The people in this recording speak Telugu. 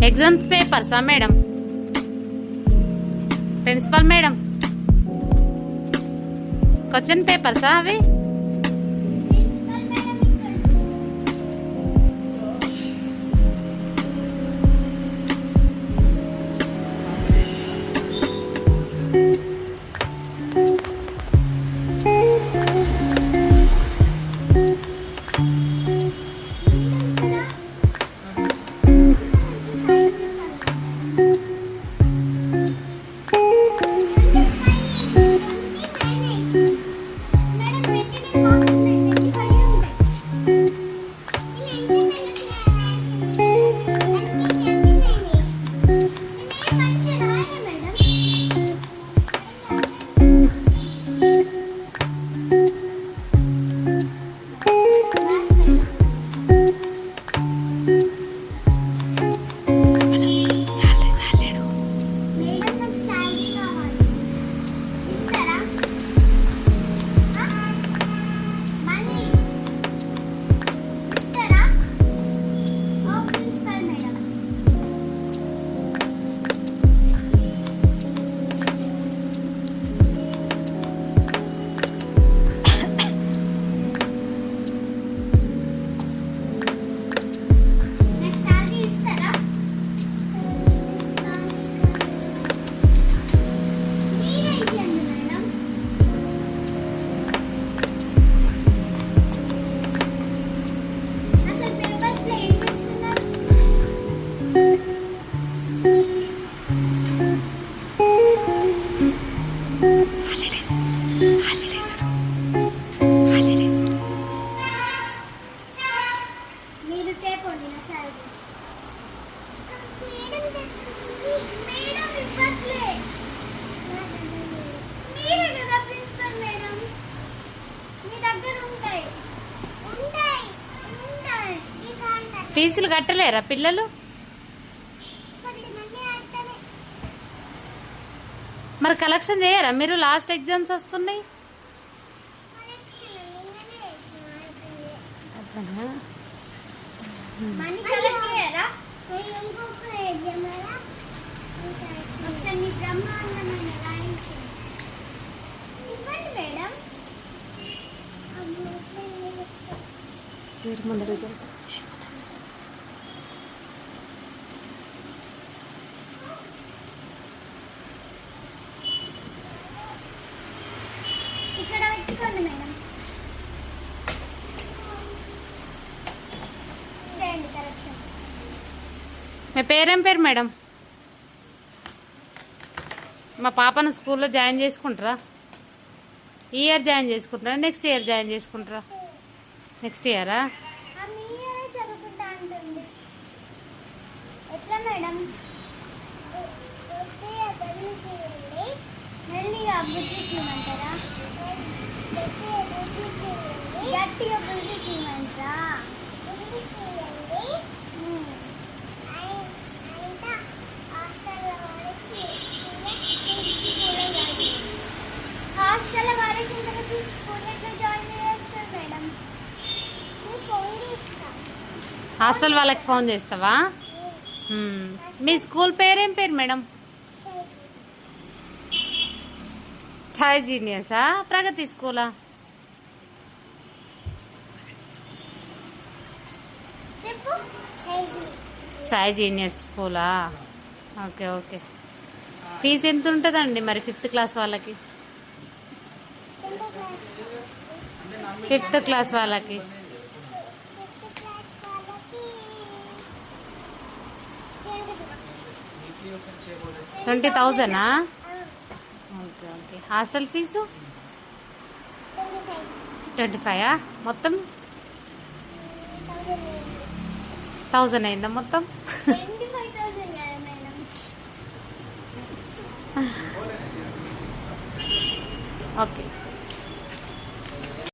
ఎగ్జామ్ పేపర్సా మేడం? ప్రిన్సిపల్ మేడం, క్వశ్చన్ పేపర్సా అవి? ఫీజులు కట్టలేరా పిల్లలు? మరి కలెక్షన్ చేయరా మీరు? లాస్ట్ ఎగ్జామ్స్ వస్తున్నాయి. ముందు రిజల్ట్ ఇక్కడ పెట్టుకోండి మేడం. చేయండి కరెక్షన్. మీ పేరేం పేరు మేడం? మా పాపను స్కూల్లో జాయిన్ చేసుకుంటారా? ఈ ఇయర్ జాయిన్ చేసుకుంటారా? నెక్స్ట్ ఇయర్ జాయిన్ చేసుకుంటారా? నెక్స్ట్ ఇయరా? చదువుకుంటా అంటుంది. ఎట్లా మేడం? మెల్లిగా బుద్ధి తీయమంటారా? గట్టిగా బుద్ధి తీయమంటారా? హాస్టల్లో వారేసిన తర్వాత స్కూల్లో జాయిన్ చేస్తారు మేడం. ఫోన్ చేస్తా. హాస్టల్ వాళ్ళకి ఫోన్ చేస్తావా? మీ స్కూల్ పేరేం పేరు మేడం? సాయి జీనియసా? ప్రగతి స్కూలా? సాయి జీనియస్ స్కూలా? Okay okay. ఫీజు ఎంత ఉంటుందండి మరి 5th క్లాస్ వాళ్ళకి? 5th క్లాస్ వాళ్ళకి 20,000? Okay okay. హాస్టల్ ఫీజు 25 మొత్తం 1000 అయిందా మొత్తం? ఓకే.